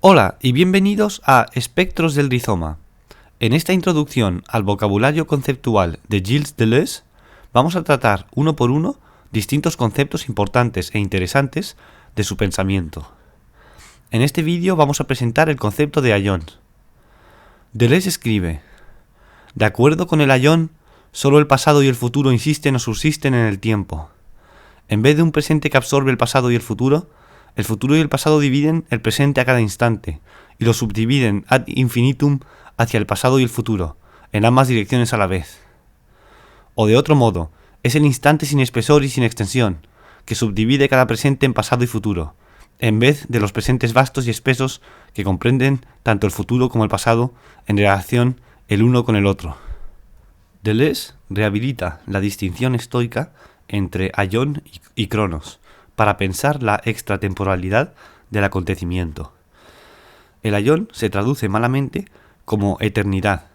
Hola y bienvenidos a Espectros del rizoma. En esta introducción al vocabulario conceptual de Gilles Deleuze, vamos a tratar uno por uno distintos conceptos importantes e interesantes de su pensamiento. En este vídeo vamos a presentar el concepto de ayón. Deleuze escribe: de acuerdo con el ayón, solo el pasado y el futuro insisten o subsisten en el tiempo. En vez de un presente que absorbe el pasado y el futuro y el pasado dividen el presente a cada instante y lo subdividen ad infinitum hacia el pasado y el futuro, en ambas direcciones a la vez. O de otro modo, es el instante sin espesor y sin extensión, que subdivide cada presente en pasado y futuro, en vez de los presentes vastos y espesos que comprenden tanto el futuro como el pasado en relación el uno con el otro. Deleuze rehabilita la distinción estoica entre ayón y cronos, para pensar la extratemporalidad del acontecimiento. El ayón se traduce malamente como eternidad.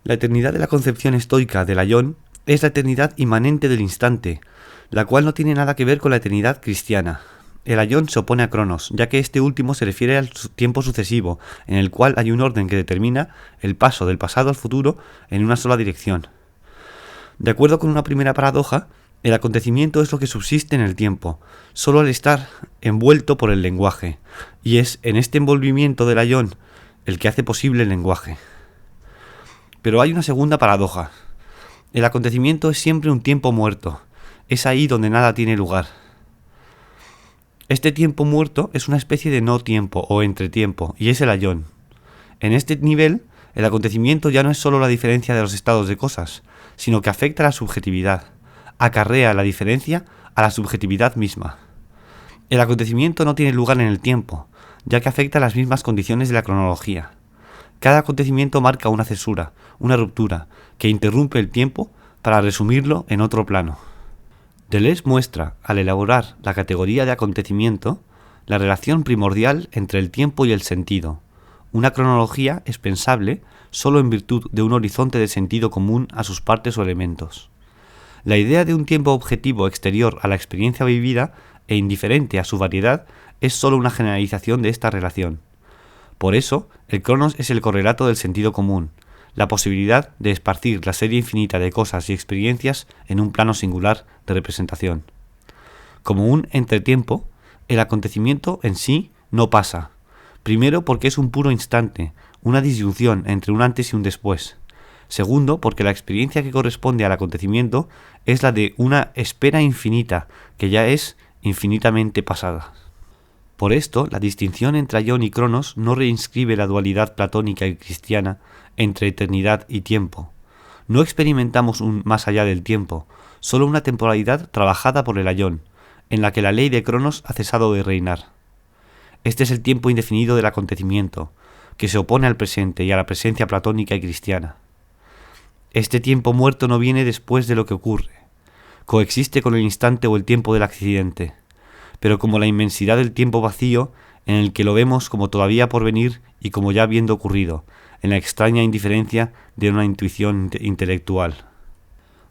La eternidad de la concepción estoica del ayón es la eternidad inmanente del instante, la cual no tiene nada que ver con la eternidad cristiana. El ayón se opone a cronos, ya que este último se refiere al tiempo sucesivo, en el cual hay un orden que determina el paso del pasado al futuro en una sola dirección. De acuerdo con una primera paradoja, el acontecimiento es lo que subsiste en el tiempo, solo al estar envuelto por el lenguaje, y es en este envolvimiento del ayón el que hace posible el lenguaje. Pero hay una segunda paradoja. El acontecimiento es siempre un tiempo muerto, es ahí donde nada tiene lugar. Este tiempo muerto es una especie de no tiempo o entretiempo, y es el ayón. En este nivel, el acontecimiento ya no es solo la diferencia de los estados de cosas, sino que afecta a la subjetividad. Acarrea la diferencia a la subjetividad misma. El acontecimiento no tiene lugar en el tiempo, ya que afecta a las mismas condiciones de la cronología. Cada acontecimiento marca una cesura, una ruptura, que interrumpe el tiempo para resumirlo en otro plano. Deleuze muestra, al elaborar la categoría de acontecimiento, la relación primordial entre el tiempo y el sentido. Una cronología es pensable solo en virtud de un horizonte de sentido común a sus partes o elementos. La idea de un tiempo objetivo exterior a la experiencia vivida e indiferente a su variedad es sólo una generalización de esta relación. Por eso, el cronos es el correlato del sentido común, la posibilidad de esparcir la serie infinita de cosas y experiencias en un plano singular de representación. Como un entretiempo, el acontecimiento en sí no pasa, primero porque es un puro instante, una disyunción entre un antes y un después. Segundo, porque la experiencia que corresponde al acontecimiento es la de una espera infinita, que ya es infinitamente pasada. Por esto, la distinción entre ayón y cronos no reinscribe la dualidad platónica y cristiana entre eternidad y tiempo. No experimentamos un más allá del tiempo, solo una temporalidad trabajada por el ayón, en la que la ley de cronos ha cesado de reinar. Este es el tiempo indefinido del acontecimiento, que se opone al presente y a la presencia platónica y cristiana. Este tiempo muerto no viene después de lo que ocurre. Coexiste con el instante o el tiempo del accidente, pero como la inmensidad del tiempo vacío en el que lo vemos como todavía por venir y como ya habiendo ocurrido, en la extraña indiferencia de una intuición intelectual.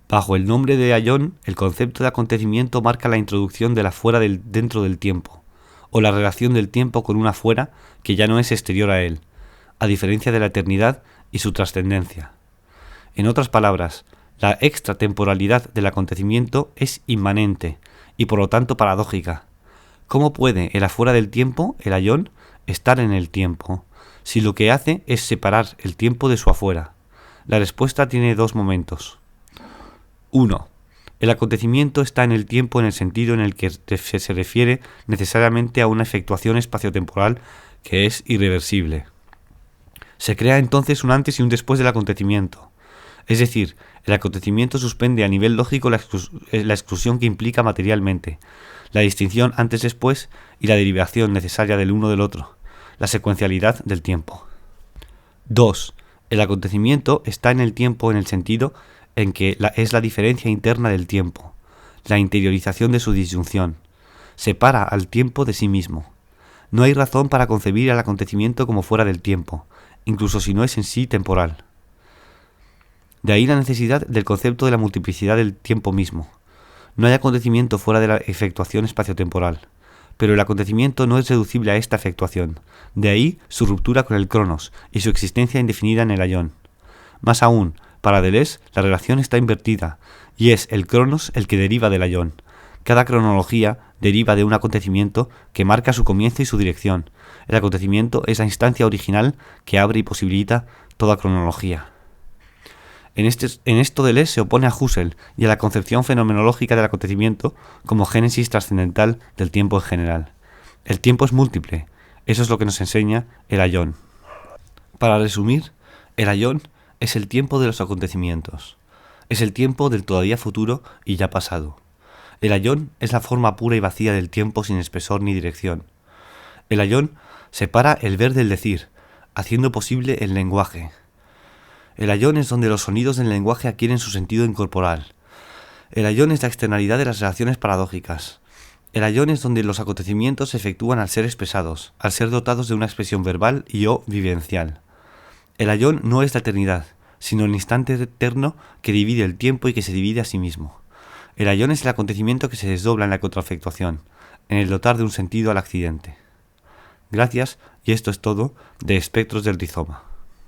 Bajo el nombre de ayón, el concepto de acontecimiento marca la introducción de la fuera dentro del tiempo, o la relación del tiempo con una fuera que ya no es exterior a él, a diferencia de la eternidad y su trascendencia. En otras palabras, la extratemporalidad del acontecimiento es inmanente y por lo tanto paradójica. ¿Cómo puede el afuera del tiempo, el ayón, estar en el tiempo, si lo que hace es separar el tiempo de su afuera? La respuesta tiene dos momentos. 1. El acontecimiento está en el tiempo en el sentido en el que se refiere necesariamente a una efectuación espaciotemporal que es irreversible. Se crea entonces un antes y un después del acontecimiento. Es decir, el acontecimiento suspende a nivel lógico la exclusión que implica materialmente, la distinción antes-después y la derivación necesaria del uno del otro, la secuencialidad del tiempo. 2. El acontecimiento está en el tiempo en el sentido en que es la diferencia interna del tiempo, la interiorización de su disyunción. Separa al tiempo de sí mismo. No hay razón para concebir al acontecimiento como fuera del tiempo, incluso si no es en sí temporal. De ahí la necesidad del concepto de la multiplicidad del tiempo mismo. No hay acontecimiento fuera de la efectuación espaciotemporal. pero el acontecimiento no es reducible a esta efectuación. De ahí su ruptura con el Cronos y su existencia indefinida en el Aion. Más aún, para Deleuze la relación está invertida, y es el Cronos el que deriva del Aion. Cada cronología deriva de un acontecimiento que marca su comienzo y su dirección. El acontecimiento es la instancia original que abre y posibilita toda cronología. En esto Deleuze se opone a Husserl y a la concepción fenomenológica del acontecimiento como génesis trascendental del tiempo en general. El tiempo es múltiple, eso es lo que nos enseña el Aion. Para resumir, el Aion es el tiempo de los acontecimientos, es el tiempo del todavía futuro y ya pasado. El Aion es la forma pura y vacía del tiempo sin espesor ni dirección. El Aion separa el ver del decir, haciendo posible el lenguaje. El Aion es donde los sonidos del lenguaje adquieren su sentido incorporal. El Aion es la externalidad de las relaciones paradójicas. El Aion es donde los acontecimientos se efectúan al ser expresados, al ser dotados de una expresión verbal y o vivencial. El Aion no es la eternidad, sino el instante eterno que divide el tiempo y que se divide a sí mismo. El Aion es el acontecimiento que se desdobla en la contrafectuación, en el dotar de un sentido al accidente. Gracias, y esto es todo de Espectros del Rizoma.